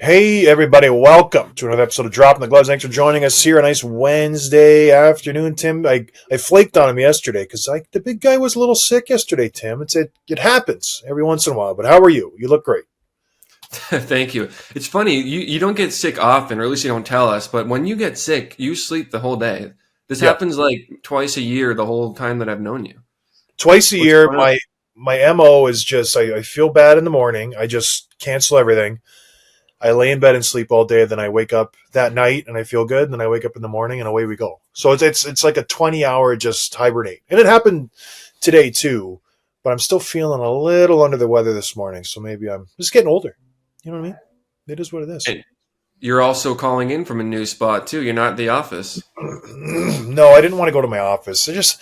Hey everybody, welcome to another episode of Dropping the Gloves. Thanks for joining us here. A nice Wednesday afternoon, Tim. I flaked on him yesterday because the big guy was a little sick yesterday, Tim. It happens every once in a while. But how are you? You look great. Thank you. It's funny, you don't get sick often, or at least you don't tell us, but when you get sick, you sleep the whole day. This Yeah, happens like twice a year the whole time that I've known you. twice a Which year. My mo is just I feel bad in the morning. I just cancel everything. I lay in bed and sleep all day. Then I wake up that night and I feel good. And then I wake up in the morning and away we go. So it's like a 20-hour just hibernate. And it happened today too. But I'm still feeling a little under the weather this morning. So maybe I'm just getting older. You know what I mean? It is what it is. and you're also calling in from a new spot too. You're not at the office. No, I didn't want to go to my office. Just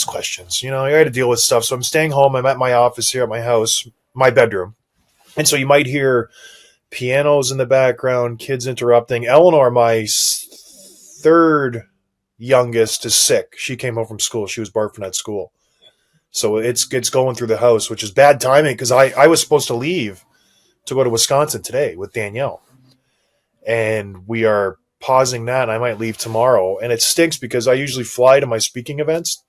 questions. I got to deal with stuff. So I'm staying home. I'm at my office here at my house, my bedroom. And so you might hear pianos in the background, kids interrupting. Eleanor, my third youngest, is sick. She came home from school. She was barfing at school. So it's going through the house, which is bad timing because I was supposed to leave to go to Wisconsin today with Danielle. And we are pausing that. And I might leave tomorrow. And it stinks because I usually fly to my speaking events.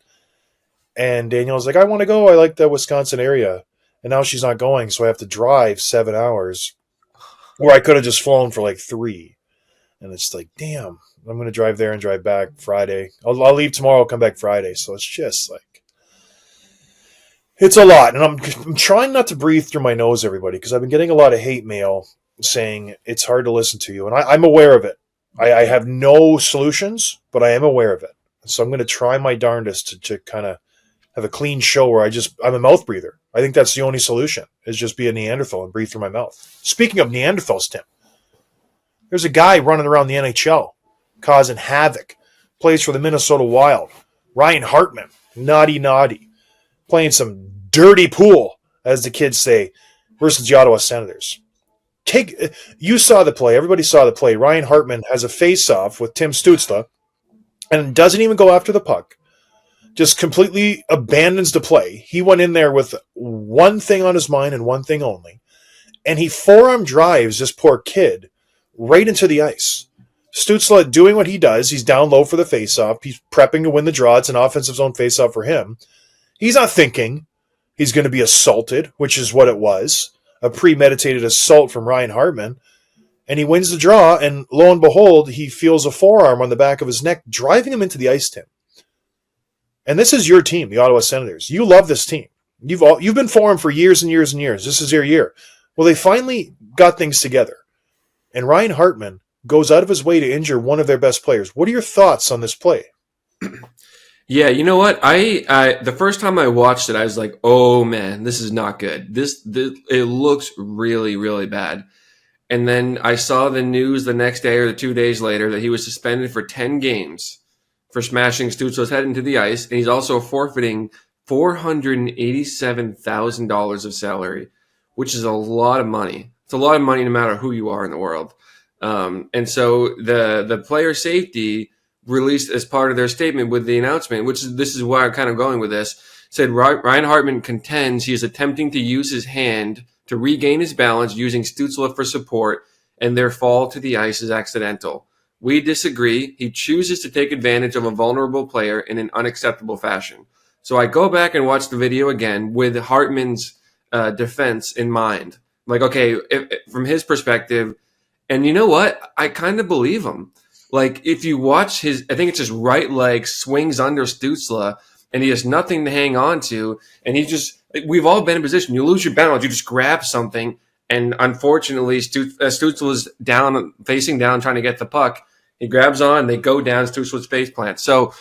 And Danielle's like, I want to go. I like the Wisconsin area. And now she's not going. So I have to drive 7 hours where I could have just flown for like 3. And it's like, damn, I'm going to drive there and drive back Friday. I'll leave tomorrow, I'll come back Friday. So it's just like, it's a lot. And I'm trying not to breathe through my nose, everybody, because I've been getting a lot of hate mail saying it's hard to listen to you. And I'm aware of it. I have no solutions, but I am aware of it. So I'm going to try my darndest to kind of have a clean show where I'm a mouth breather. I think that's the only solution, is just be a Neanderthal and breathe through my mouth. Speaking of Neanderthals, Tim, there's a guy running around the NHL causing havoc. Plays for the Minnesota Wild. Ryan Hartman, naughty, playing some dirty pool, as the kids say, versus the Ottawa Senators. You saw the play. Everybody saw the play. Ryan Hartman has a face-off with Tim Stützle and doesn't even go after the puck. Just completely abandons the play. He went in there with one thing on his mind and one thing only. And he forearm drives this poor kid right into the ice. Stützle doing what he does. He's down low for the faceoff. He's prepping to win the draw. It's an offensive zone faceoff for him. He's not thinking he's going to be assaulted, which is what it was. A premeditated assault from Ryan Hartman. And he wins the draw, and lo and behold, he feels a forearm on the back of his neck, driving him into the ice, Tim. And this is your team, the Ottawa Senators. You love this team. You've been for them for years and years and years. This is your year. Well, they finally got things together. And Ryan Hartman goes out of his way to injure one of their best players. What are your thoughts on this play? Yeah, you know what? I the first time I watched it, I was like, "Oh man, this is not good. This it looks really, really bad." And then I saw the news the next day or 2 days later that he was suspended for 10 games for smashing Stützle's head into the ice, and he's also forfeiting $487,000 of salary, which is a lot of money. It's a lot of money no matter who you are in the world. And so the player safety released as part of their statement with the announcement, this is where I'm kind of going with this, said Ryan Hartman contends he is attempting to use his hand to regain his balance using Stützle for support, and their fall to the ice is accidental. We disagree. He chooses to take advantage of a vulnerable player in an unacceptable fashion. So I go back and watch the video again with Hartman's defense in mind. Like, okay, from his perspective, and you know what? I kind of believe him. Like, if you watch I think it's his right leg swings under Stützle, and he has nothing to hang on to, and we've all been in position. You lose your balance, you just grab something, and unfortunately, Stützle is down, facing down, trying to get the puck. He grabs on, they go down, Stützle's face plant. So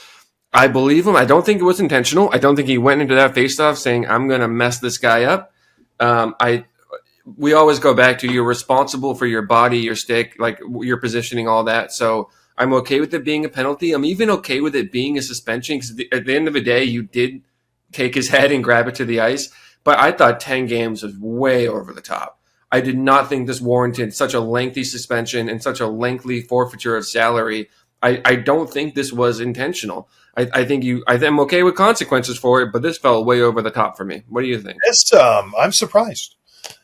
I believe him. I don't think it was intentional. I don't think he went into that faceoff saying, I'm going to mess this guy up. We always go back to, you're responsible for your body, your stick, like your positioning, all that. So I'm okay with it being a penalty. I'm even okay with it being a suspension because at the end of the day, you did take his head and grab it to the ice. But I thought 10 games was way over the top. I did not think this warranted such a lengthy suspension and such a lengthy forfeiture of salary. I don't think this was intentional. I'm okay with consequences for it, but this fell way over the top for me. What do you think? I'm surprised.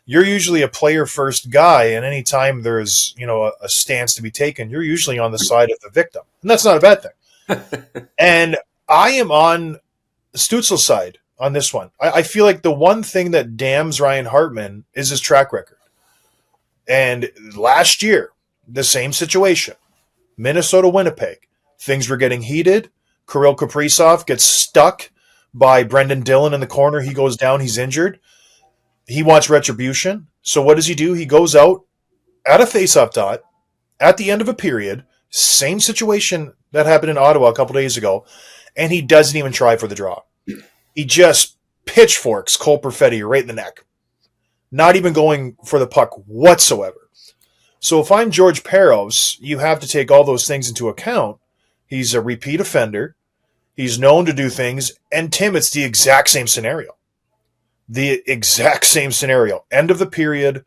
you're usually a player first guy, and anytime there's a stance to be taken, you're usually on the side of the victim, and that's not a bad thing. And I am on Stützle's side on this one. I feel like the one thing that damns Ryan Hartman is his track record. And last year, the same situation. Minnesota, Winnipeg. Things were getting heated. Kirill Kaprizov gets stuck by Brendan Dillon in the corner. He goes down. He's injured. He wants retribution. So what does he do? He goes out at a faceoff dot at the end of a period. Same situation that happened in Ottawa a couple days ago. And he doesn't even try for the draw. He just pitchforks Cole Perfetti right in the neck. Not even going for the puck whatsoever. So if I'm George Peros, you have to take all those things into account. He's a repeat offender. He's known to do things. And Tim, it's the exact same scenario. The exact same scenario. End of the period.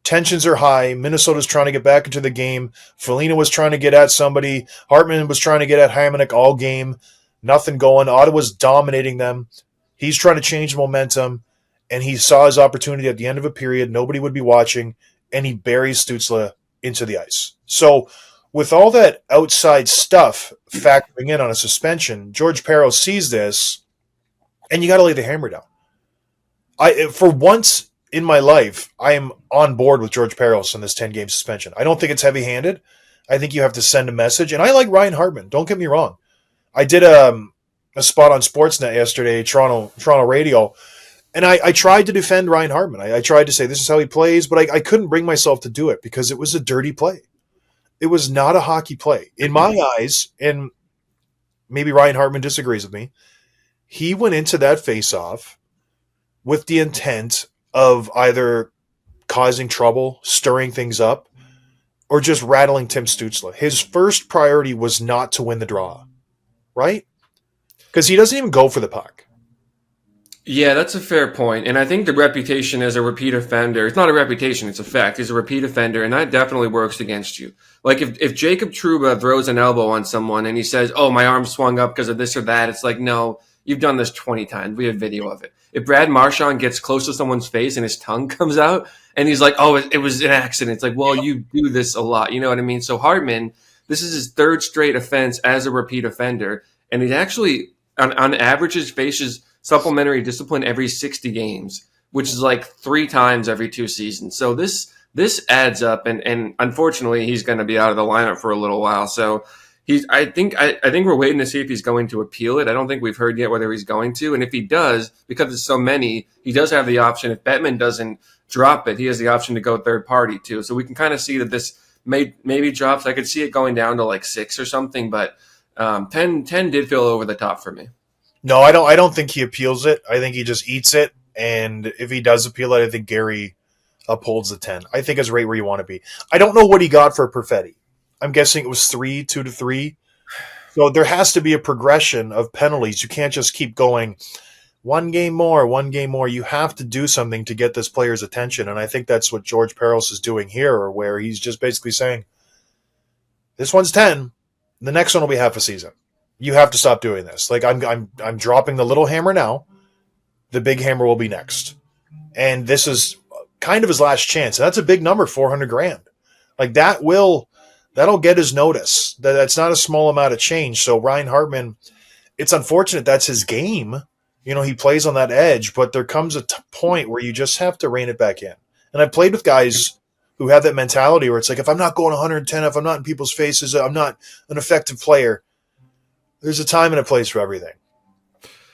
Tensions are high. Minnesota's trying to get back into the game. Foligno was trying to get at somebody. Hartman was trying to get at Hamonic all game. Nothing going. Ottawa's dominating them. He's trying to change momentum. And he saw his opportunity at the end of a period. Nobody would be watching. And he buries Stützle into the ice. So with all that outside stuff factoring in on a suspension, George Peros sees this, and you got to lay the hammer down. For once in my life, I am on board with George Peros on this 10-game suspension. I don't think it's heavy-handed. I think you have to send a message. And I like Ryan Hartman. Don't get me wrong. I did a spot on Sportsnet yesterday, Toronto radio, and I tried to defend Ryan Hartman. I tried to say this is how he plays, but I couldn't bring myself to do it because it was a dirty play. It was not a hockey play. In my eyes, and maybe Ryan Hartman disagrees with me, he went into that face-off with the intent of either causing trouble, stirring things up, or just rattling Tim Stützle. His first priority was not to win the draw, right? Because he doesn't even go for the puck. Yeah, that's a fair point. And I think the reputation as a repeat offender, it's not a reputation, it's a fact. He's a repeat offender, and that definitely works against you. Like if Jacob Trouba throws an elbow on someone and he says, oh, my arm swung up because of this or that, it's like, no, you've done this 20 times. We have video of it. If Brad Marchand gets close to someone's face and his tongue comes out and he's like, oh, it was an accident. It's like, well, you do this a lot. You know what I mean? So Hartman, this is his third straight offense as a repeat offender. And he's actually, on average, faces supplementary discipline every 60 games, which is like 3 times every 2 seasons. So this adds up, and unfortunately, he's going to be out of the lineup for a little while. So I think we're waiting to see if he's going to appeal it. I don't think we've heard yet whether he's going to, and if he does, because there's so many, he does have the option. If Bettman doesn't drop it, he has the option to go third party too. So we can kind of see that this maybe drops. I could see it going down to like 6 or something, but 10 did feel over the top for me. No, I don't think he appeals it. I think he just eats it. And if he does appeal it, I think Gary upholds the 10. I think it's right where you want to be. I don't know what he got for Perfetti. I'm guessing it was 2 to 3. So there has to be a progression of penalties. You can't just keep going 1 game more, 1 game more. You have to do something to get this player's attention. And I think that's what George Peros is doing here, where he's just basically saying, this one's 10. The next one will be half a season. You have to stop doing this. Like I'm dropping the little hammer now. The big hammer will be next. And this is kind of his last chance. And that's a big number, $400,000. Like that'll get his notice. That's not a small amount of change. So Ryan Hartman, it's unfortunate that's his game. You know, he plays on that edge, but there comes a point where you just have to rein it back in. And I've played with guys who have that mentality where it's like, if I'm not going 110, if I'm not in people's faces, I'm not an effective player. There's a time and a place for everything.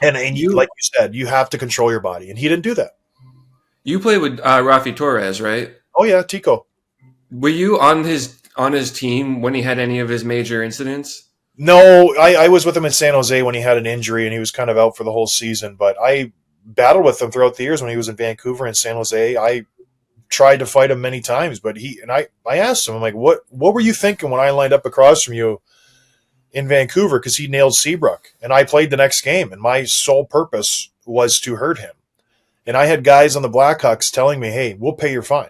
And you, like you said, you have to control your body. And he didn't do that. You played with Rafi Torres, right? Oh, yeah, Tico. Were you on his team when he had any of his major incidents? No, I was with him in San Jose when he had an injury and he was kind of out for the whole season. But I battled with him throughout the years when he was in Vancouver and San Jose. I tried to fight him many times, but I asked him, I'm like, what were you thinking when I lined up across from you in Vancouver? Because he nailed Seabrook, and I played the next game, and my sole purpose was to hurt him. And I had guys on the Blackhawks telling me, hey, we'll pay your fine.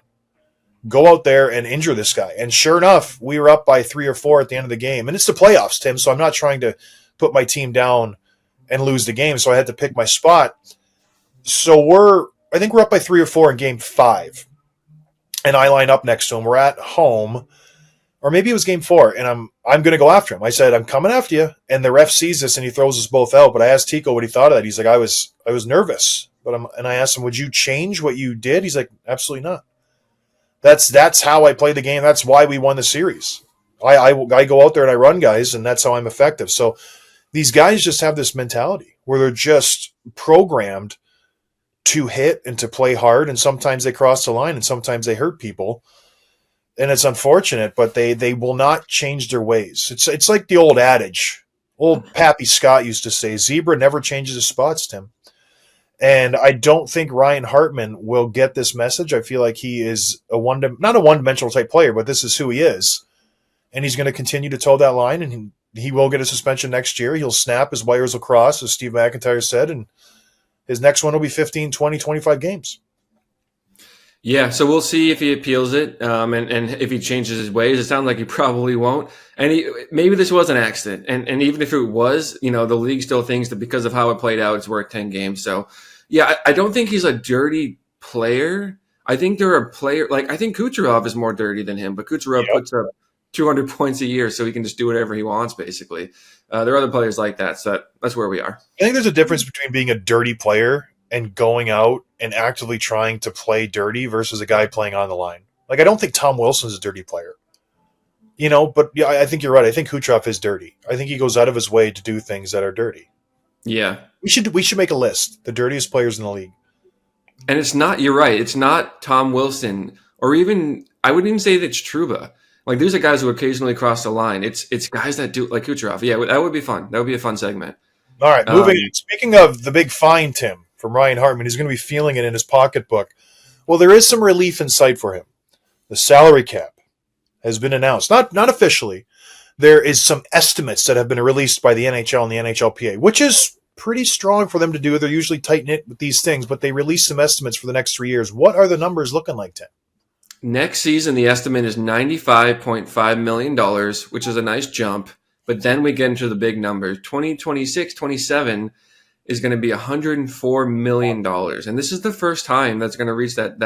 Go out there and injure this guy. And sure enough, we were up by 3 or 4 at the end of the game. And it's the playoffs, Tim, so I'm not trying to put my team down and lose the game, so I had to pick my spot. So we're I think we're up by 3 or 4 in game 5, and I line up next to him. We're at home, or maybe it was game 4, and I'm going to go after him. I said, I'm coming after you, and the ref sees this and he throws us both out. But I asked Tico what he thought of that. He's like, I was nervous, and I asked him, would you change what you did? He's like, absolutely not. That's how I play the game. That's why we won the series. I go out there and I run guys, and that's how I'm effective. So these guys just have this mentality where they're just programmed to hit and to play hard, and sometimes they cross the line and sometimes they hurt people. And it's unfortunate, but they will not change their ways. It's like the old adage. Old Pappy Scott used to say, "Zebra never changes his spots, Tim." And I don't think Ryan Hartman will get this message. I feel like he is not a one-dimensional type player, but this is who he is. And he's going to continue to toe that line, and he will get a suspension next year. He'll snap, his wires will cross, as Steve McIntyre said, and his next one will be 15, 20, 25 games. Yeah, so we'll see if he appeals it, and if he changes his ways. It sounds like he probably won't. And maybe this was an accident. And even if it was, the league still thinks that because of how it played out, it's worth 10 games. So, yeah, I don't think he's a dirty player. I think there are players, like I think Kucherov is more dirty than him, but Kucherov puts up 200 points a year, so he can just do whatever he wants, basically. There are other players like that, so that's where we are. I think there's a difference between being a dirty player and going out and actively trying to play dirty versus a guy playing on the line. Like, I don't think Tom Wilson's a dirty player. But yeah, I think you're right. I think Kucherov is dirty. I think he goes out of his way to do things that are dirty. Yeah. We should make a list. The dirtiest players in the league. And you're right. It's not Tom Wilson, or even, I wouldn't even say that it's Trouba. Like, these are guys who occasionally cross the line. It's guys that do, like Kucherov. Yeah, that would be fun. That would be a fun segment. All right, moving. Speaking of the big fine, Tim, from Ryan Hartman, he's going to be feeling it in his pocketbook. Well, there is some relief in sight for him. The salary cap has been announced. Not officially. There is some estimates that have been released by the NHL and the NHLPA, which is pretty strong for them to do. They're usually tight-knit with these things, but they released some estimates for the next 3 years. What are the numbers looking like, Tim? Next season, the estimate is $95.5 million, which is a nice jump. But then we get into the big numbers. 2026, 27 is going to be $104 million. And this is the first time that's going to reach that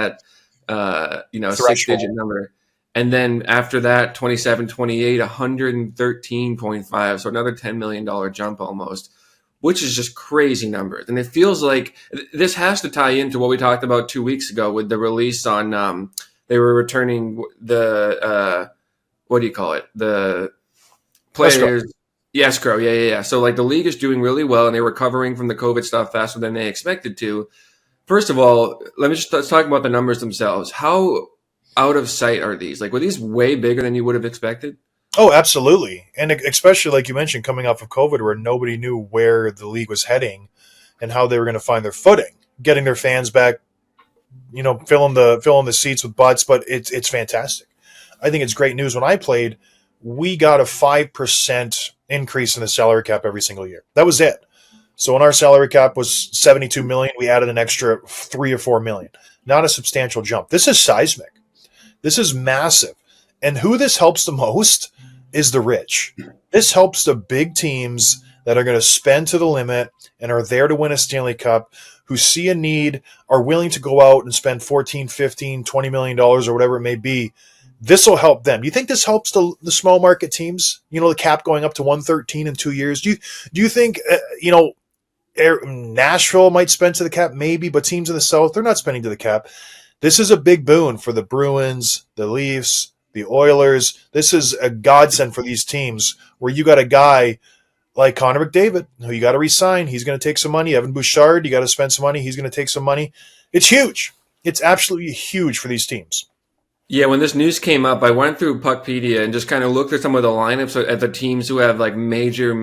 6-digit number. And then after that, 27, 28, 113.5. So another $10 million jump almost, which is just crazy numbers. And it feels like this has to tie into what we talked about 2 weeks ago with the release on they were returning the what do you call it? The players. Escrow. Yeah. So like the league is doing really well, and they're recovering from the COVID stuff faster than they expected to. First of all, let's talk about the numbers themselves. How out of sight are these? Like, were these way bigger than you would have expected? Oh, absolutely. And especially, like you mentioned, coming off of COVID, where nobody knew where the league was heading and how they were going to find their footing, getting their fans back, filling the seats with butts. But it's fantastic. I think it's great news. When I played, we got a 5% increase in the salary cap every single year. That was it. So when our salary cap was $72 million, we added an extra $3 or $4 million. Not a substantial jump. This is seismic. This is massive. And who this helps the most is the rich. This helps the big teams that are going to spend to the limit and are there to win a Stanley Cup, who see a need, are willing to go out and spend $14, $15, $20 million or whatever it may be. This will help them. Do you think this helps the small market teams? The cap going up to 113 in 2 years. Do you think Nashville might spend to the cap? Maybe, but teams in the South, they're not spending to the cap. This is a big boon for the Bruins, the Leafs, the Oilers. This is a godsend for these teams where you got a guy like Connor McDavid who you got to re-sign. He's going to take some money. Evan Bouchard, you got to spend some money. He's going to take some money. It's huge. It's absolutely huge for these teams. Yeah, when this news came up, I went through Puckpedia and just kind of looked at some of the lineups at the teams who have like major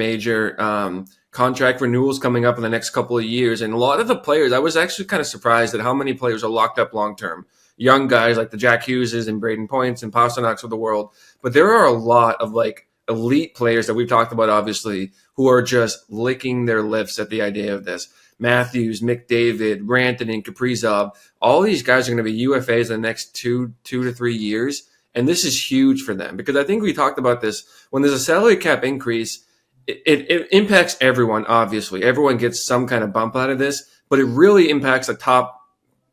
contract renewals coming up in the next couple of years. And a lot of the players, I was actually kind of surprised at how many players are locked up long-term. Young guys like the Jack Hugheses and Braden Points and Pasternaks of the world. But there are a lot of like elite players that we've talked about, obviously, who are just licking their lips at the idea of this. Matthews, McDavid, Rantanen, Kaprizov, all these guys are going to be UFAs in the next two to 3 years. And this is huge for them because I think we talked about this. When there's a salary cap increase, it impacts everyone, obviously. Everyone gets some kind of bump out of this, but it really impacts the top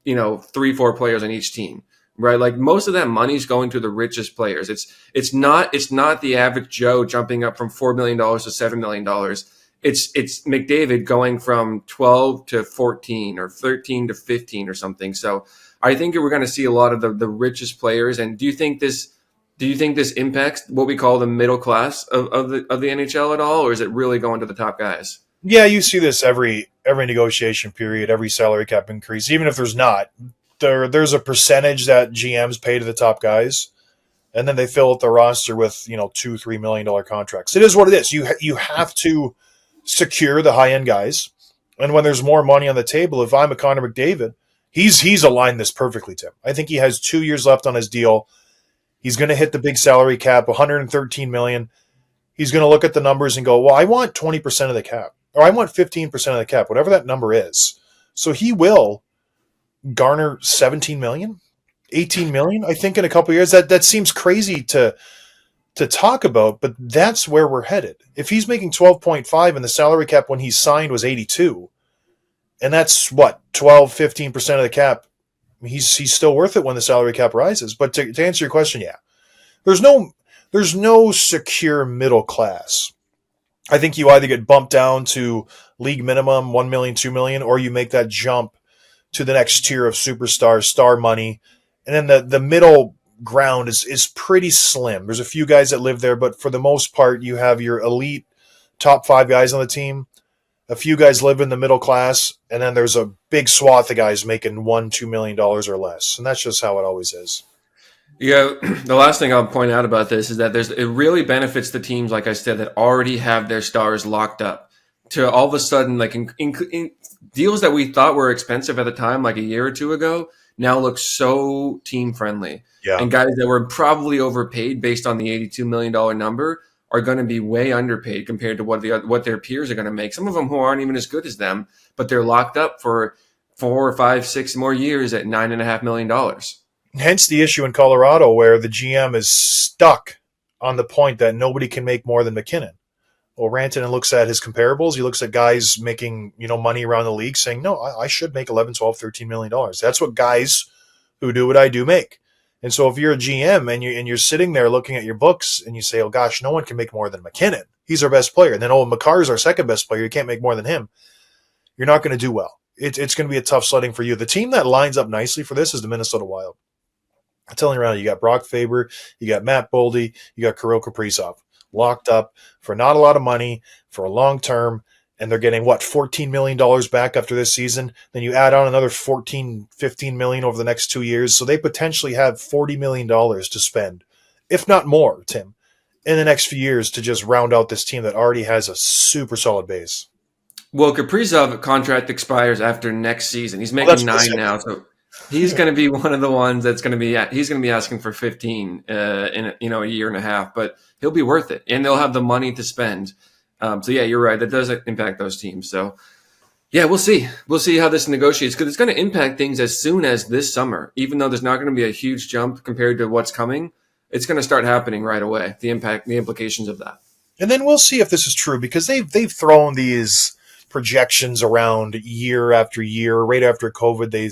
3-4 players on each team, right? Like most of that money's going to the richest players. It's not the average Joe jumping up from $4 million to $7 million. It's McDavid going from 12 to 14 or 13 to 15 or something. So I think we're going to see a lot of the richest players. And do you think this impacts what we call the middle class of the NHL at all, or is it really going to the top guys? Yeah, you see this every negotiation period, every salary cap increase. Even if there's not, there's a percentage that GMs pay to the top guys, and then they fill out the roster with $2-3 million contracts. It is what it is. You have to secure the high end guys, and when there's more money on the table, if I'm a Connor McDavid, he's aligned this perfectly, Tim. I think he has 2 years left on his deal. He's going to hit the big salary cap, $113 million. He's going to look at the numbers and go, well, I want 20% of the cap, or I want 15% of the cap, whatever that number is. So he will garner 17 million, 18 million, I think, in a couple of years. That seems crazy to talk about, but that's where we're headed. If he's making 12.5 and the salary cap when he signed was 82, and that's what, 12-15% of the cap, he's still worth it when the salary cap rises. But to answer your question, yeah, there's no secure middle class. I think you either get bumped down to league minimum, 1 million, 2 million, or you make that jump to the next tier of superstars, star money. And then the middle ground is pretty slim. There's a few guys that live there, but for the most part, you have your elite top 5 guys on the team. A few guys live in the middle class, and then there's a big swath of guys making $1-2 million or less. And that's just how it always is. Yeah, the last thing I'll point out about this is that it really benefits the teams, like I said, that already have their stars locked up. To all of a sudden, like in deals that we thought were expensive at the time, like a year or two ago, now look so team friendly. Yeah. And guys that were probably overpaid based on the $82 million number are going to be way underpaid compared to what their peers are going to make. Some of them who aren't even as good as them, but they're locked up for 4 or 5, 6 more years at $9.5 million. Hence the issue in Colorado where the GM is stuck on the point that nobody can make more than McKinnon. Well, Rantanen looks at his comparables. He looks at guys making money around the league saying, no, I should make 11, 12, 13 million dollars. That's what guys who do what I do make. And so if you're a GM and you're sitting there looking at your books and you say, oh gosh, no one can make more than McKinnon. He's our best player. And then, Makar's our second best player. You can't make more than him. You're not going to do well. It's going to be a tough sledding for you. The team that lines up nicely for this is the Minnesota Wild. I'm telling you around, you got Brock Faber, you got Matt Boldy, you got Kirill Kaprizov locked up for not a lot of money for a long term, and they're getting $14 million back after this season. Then you add on another 14, 15 million over the next 2 years. So they potentially have $40 million to spend, if not more, Tim, in the next few years to just round out this team that already has a super solid base. Well, Kaprizov contract expires after next season. He's making $9 now, so he's going to be one of the ones that's going to be. He's going to be asking for 15 in a year and a half, but he'll be worth it, and they'll have the money to spend. So yeah, you're right. That does impact those teams. So yeah, we'll see. We'll see how this negotiates because it's going to impact things as soon as this summer. Even though there's not going to be a huge jump compared to what's coming, it's going to start happening right away. The implications of that, and then we'll see if this is true because they've thrown these projections around year after year. Right after COVID, they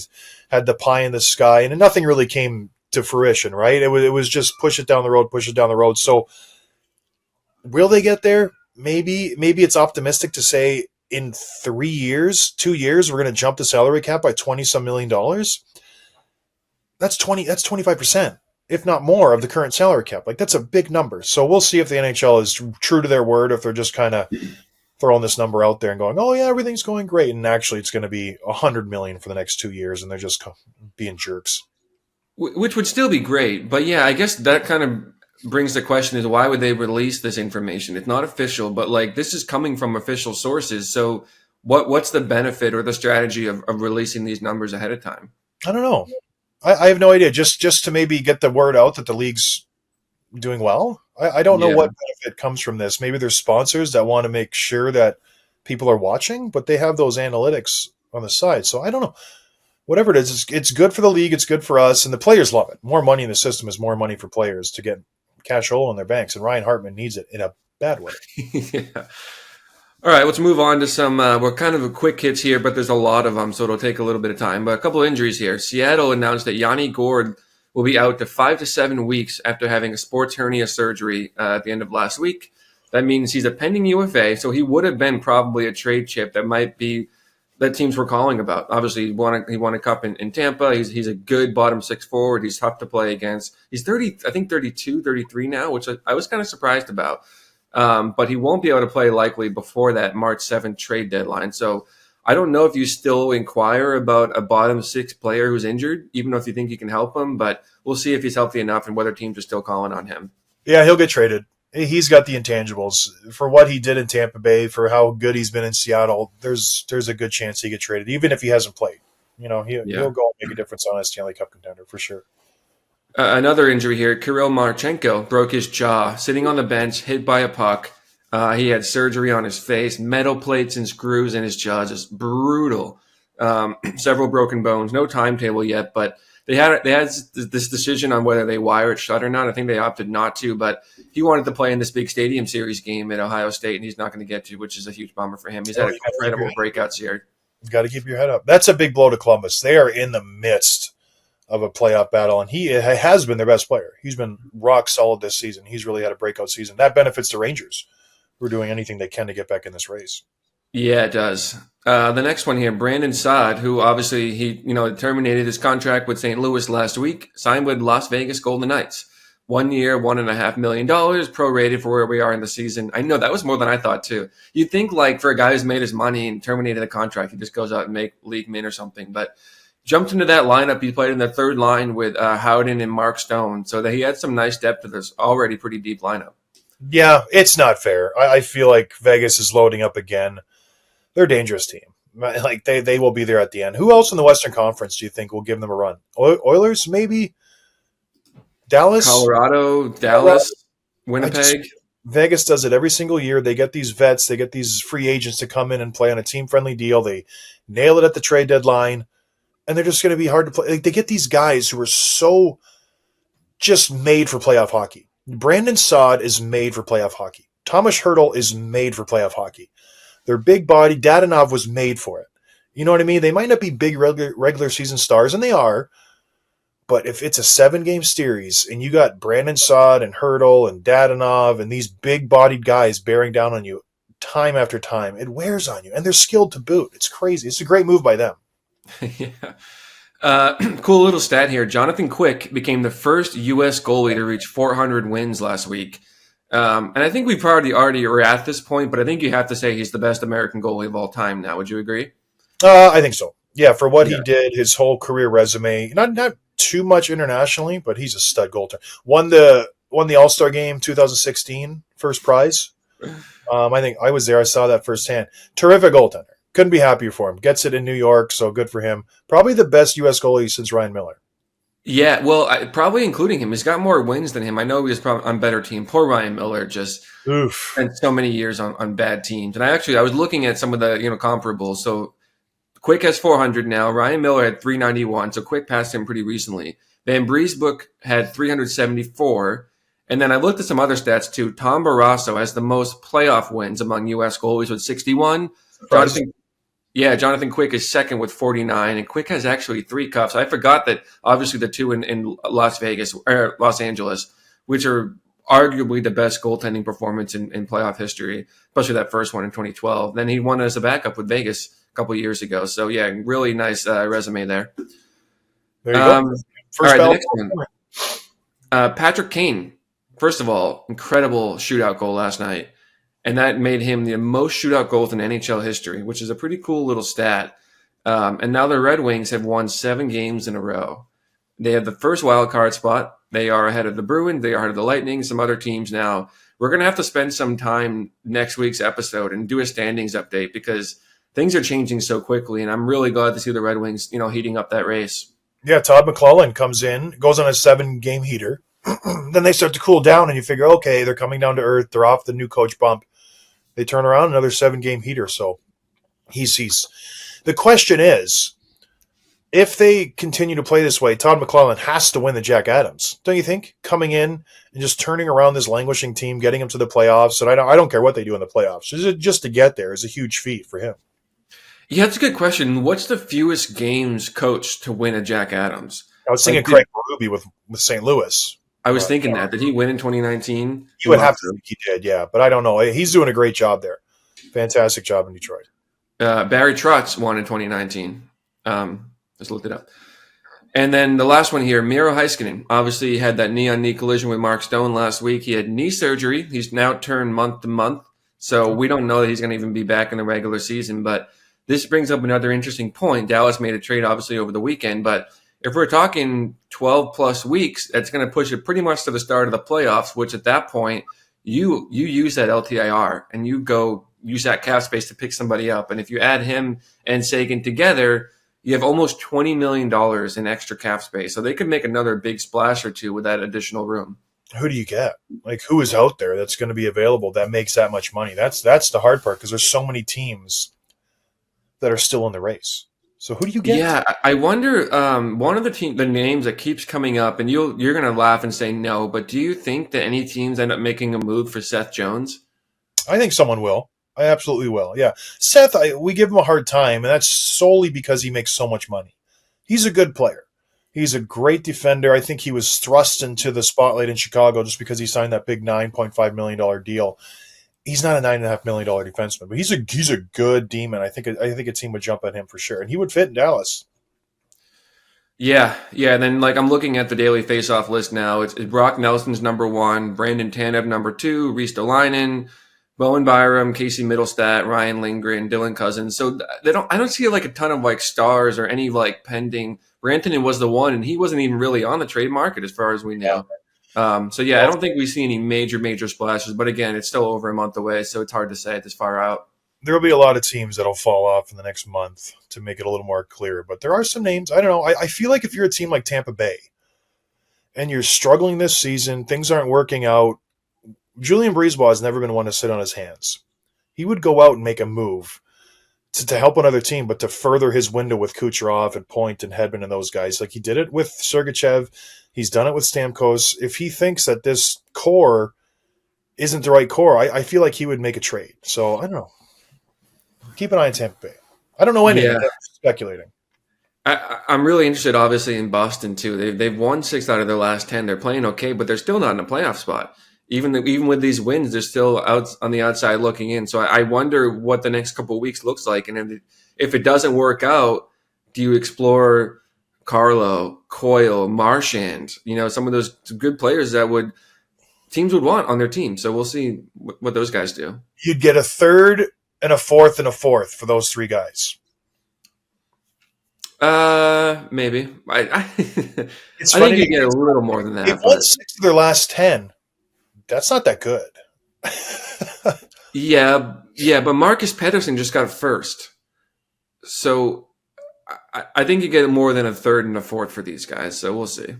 had the pie in the sky, and nothing really came to fruition. Right? It was just push it down the road. So will they get there? Maybe it's optimistic to say in 2 years, we're going to jump the salary cap by $20-some million. That's 25%, if not more, of the current salary cap. Like that's a big number. So we'll see if the NHL is true to their word, if they're just kind of throwing this number out there and going, oh yeah, everything's going great, and actually it's going to be $100 million for the next 2 years, and they're just being jerks. Which would still be great, but yeah, I guess that kind of brings the question is why would they release this information? It's not official, but like this is coming from official sources. So what's the benefit or the strategy of releasing these numbers ahead of time? I don't know. I have no idea. Just to maybe get the word out that the league's doing well. I don't know what benefit comes from this. Maybe there's sponsors that want to make sure that people are watching, but they have those analytics on the side. So I don't know. Whatever it is, it's good for the league. It's good for us, and the players love it. More money in the system is more money for players to get cash flow in their banks, and Ryan Hartman needs it in a bad way. Yeah. All right, let's move on to some. We're kind of a quick hits here, but there's a lot of them, so it'll take a little bit of time. But a couple of injuries here. Seattle announced that Yanni Gourde will be out to 5 to 7 weeks after having a sports hernia surgery at the end of last week. That means he's a pending UFA, so he would have been probably a trade chip that teams were calling about. Obviously, he won a cup in Tampa. He's a good bottom six forward. He's tough to play against. He's 30, I think 32, 33 now, which I was kind of surprised about. But he won't be able to play likely before that March 7th trade deadline. So I don't know if you still inquire about a bottom six player who's injured, even if you think you can help him. But we'll see if he's healthy enough and whether teams are still calling on him. Yeah, he'll get traded. He's got the intangibles for what he did in Tampa Bay, for how good he's been in Seattle. There's a good chance he get traded, even if he hasn't played. He'll go and make a difference on a Stanley Cup contender for sure. Another injury here. Kirill Marchenko broke his jaw sitting on the bench, hit by a puck. He had surgery on his face, metal plates and screws in his jaw, just brutal. Several broken bones. No timetable yet, but they had this decision on whether they wire it shut or not. I think they opted not to, but he wanted to play in this big Stadium Series game at Ohio State, and he's not going to get to, which is a huge bummer for him. He's had incredible breakouts here. You've got to keep your head up. That's a big blow to Columbus. They are in the midst of a playoff battle, and he has been their best player. He's been rock solid this season. He's really had a breakout season. That benefits the Rangers, who are doing anything they can to get back in this race. Yeah, it does. The next one here, Brandon Saad, who obviously he terminated his contract with St. Louis last week, signed with Las Vegas Golden Knights. 1 year, $1.5 million, prorated for where we are in the season. I know that was more than I thought too. You'd think like for a guy who's made his money and terminated the contract, he just goes out and make league min or something. But jumped into that lineup. He played in the third line with Howden and Mark Stone, so that he had some nice depth to this already pretty deep lineup. Yeah, it's not fair. I feel like Vegas is loading up again. They're a dangerous team. Like they will be there at the end. Who else in the Western Conference do you think will give them a run? Oilers, maybe? Dallas? Colorado, Dallas, Winnipeg. Vegas does it every single year. They get these vets, they get these free agents to come in and play on a team-friendly deal. They nail it at the trade deadline, and they're just going to be hard to play. Like, they get these guys who are so just made for playoff hockey. Brandon Saad is made for playoff hockey. Thomas Hertl is made for playoff hockey. They're big body. Dadonov was made for it. You know what I mean? They might not be big regular season stars, and they are. But if it's a 7-game series and you got Brandon Saad and Hertl and Dadonov and these big-bodied guys bearing down on you time after time, it wears on you. And they're skilled to boot. It's crazy. It's a great move by them. Yeah. Cool little stat here. Jonathan Quick became the first U.S. goalie to reach 400 wins last week. And I think we probably already are at this point, but I think you have to say he's the best American goalie of all time now. Would you agree? I think so. Yeah, for what he did, his whole career resume, not too much internationally, but he's a stud goaltender. Won the All-Star game 2016, first prize. I think I was there. I saw that firsthand. Terrific goaltender. Couldn't be happier for him. Gets it in New York, so good for him. Probably the best U.S. goalie since Ryan Miller. Yeah, well, probably including him. He's got more wins than him. I know he was probably on better team. Poor Ryan Miller just spent so many years on bad teams. And I was looking at some of the comparables. So Quick has 400 now. Ryan Miller had 391, so Quick passed him pretty recently. Van Briesbroek had 374. And then I looked at some other stats too. Tom Barrasso has the most playoff wins among U.S. goalies with 61. Jonathan Quick is second with 49, and Quick has actually 3 cups. I forgot that obviously the 2 in Las Vegas or Los Angeles, which are arguably the best goaltending performance in playoff history, especially that first one in 2012. Then he won as a backup with Vegas a couple of years ago. So yeah, really nice resume there. There you go. First, the next one. Patrick Kane. First of all, incredible shootout goal last night. And that made him the most shootout goals in NHL history, which is a pretty cool little stat. And now the Red Wings have won 7 games in a row. They have the first wild card spot. They are ahead of the Bruins. They are ahead of the Lightning, some other teams now. We're going to have to spend some time next week's episode and do a standings update because things are changing so quickly. And I'm really glad to see the Red Wings, heating up that race. Yeah, Todd McClellan comes in, goes on a 7-game heater. Then they start to cool down, and you figure, okay, they're coming down to earth. They're off the new coach bump. They turn around, another 7-game heater. So he's. The question is, if they continue to play this way, Todd McClellan has to win the Jack Adams, don't you think? Coming in and just turning around this languishing team, getting them to the playoffs, and I don't care what they do in the playoffs. Just to get there is a huge feat for him. Yeah, that's a good question. What's the fewest games coached to win a Jack Adams? I was thinking Craig Berube with St. Louis. I was thinking that. Did he win in 2019? You would have to think he did, yeah. But I don't know. He's doing a great job there. Fantastic job in Detroit. Barry Trotz won in 2019. Just looked it up. And then the last one here, Miro Heiskanen. Obviously, he had that knee-on-knee collision with Mark Stone last week. He had knee surgery. He's now turned month to month. So we don't know that he's going to even be back in the regular season. But this brings up another interesting point. Dallas made a trade, obviously, over the weekend. But if we're talking 12-plus weeks, that's going to push it pretty much to the start of the playoffs, which at that point, you use that LTIR and you go use that cap space to pick somebody up. And if you add him and Sagan together, you have almost $20 million in extra cap space. So they could make another big splash or two with that additional room. Who do you get? Like, who is out there that's going to be available that makes that much money? That's the hard part because there's so many teams that are still in the race. So who do you get? Yeah, I wonder. One of the names that keeps coming up, and you're going to laugh and say no, but do you think that any teams end up making a move for Seth Jones? I think someone will. I absolutely will. Yeah, Seth. We give him a hard time, and that's solely because he makes so much money. He's a good player. He's a great defender. I think he was thrust into the spotlight in Chicago just because he signed that big $9.5 million deal. He's not a $9.5 million defenseman, but he's a good demon. I think a team would jump at him for sure, and he would fit in Dallas. Yeah. And then I'm looking at the daily faceoff list now. It's Brock Nelson's number 1, Brandon Tanev number 2, Risto Leinen, Bowen Byram, Casey Middlestat, Ryan Lindgren, Dylan Cousins. So I don't see a ton of stars or any pending. Rantanen was the one, and he wasn't even really on the trade market as far as we know. Yeah. I don't think we see any major splashes, but again, it's still over a month away, so it's hard to say this far out. There will be a lot of teams that'll fall off in the next month to make it a little more clear, but there are some names. I don't know. I feel like if you're a team like Tampa Bay and you're struggling this season, things aren't working out, Julien Brisebois has never been one to sit on his hands. He would go out and make a move to help another team, but to further his window with Kucherov and Point and Hedman and those guys. Like he did it with Sergachev. He's done it with Stamkos. If he thinks that this core isn't the right core, I feel like he would make a trade. So I don't know. Keep an eye on Tampa Bay. I don't know anything. I'm speculating. I'm really interested, obviously, in Boston too. They've won 6 out of their last 10. They're playing okay, but they're still not in a playoff spot. Even with these wins, they're still out on the outside looking in. So I wonder what the next couple of weeks looks like. And if it doesn't work out, do you explore Carlo, Coyle, Marchand? Some of those good players that teams would want on their team. So we'll see what those guys do. You'd get a third and a fourth and a fourth for those 3 guys. Maybe. I think you get a little more than that. They've won 6 of their last 10. That's not that good. Yeah, but Marcus Pettersson just got first. So I think you get more than a third and a fourth for these guys, so we'll see.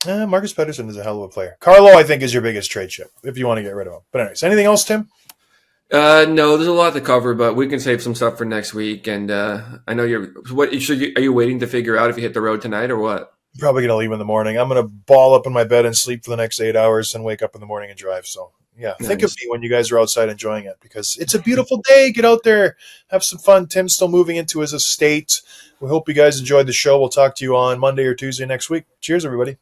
Marcus Pettersson is a hell of a player. Carlo, I think, is your biggest trade chip, if you want to get rid of him. But anyways, anything else, Tim? No, there's a lot to cover, but we can save some stuff for next week. And I know are you waiting to figure out if you hit the road tonight or what? I'm probably going to leave in the morning. I'm going to ball up in my bed and sleep for the next 8 hours and wake up in the morning and drive. So, yeah, nice. Think of me when you guys are outside enjoying it because it's a beautiful day. Get out there, have some fun. Tim's still moving into his estate. We hope you guys enjoyed the show. We'll talk to you on Monday or Tuesday next week. Cheers, everybody.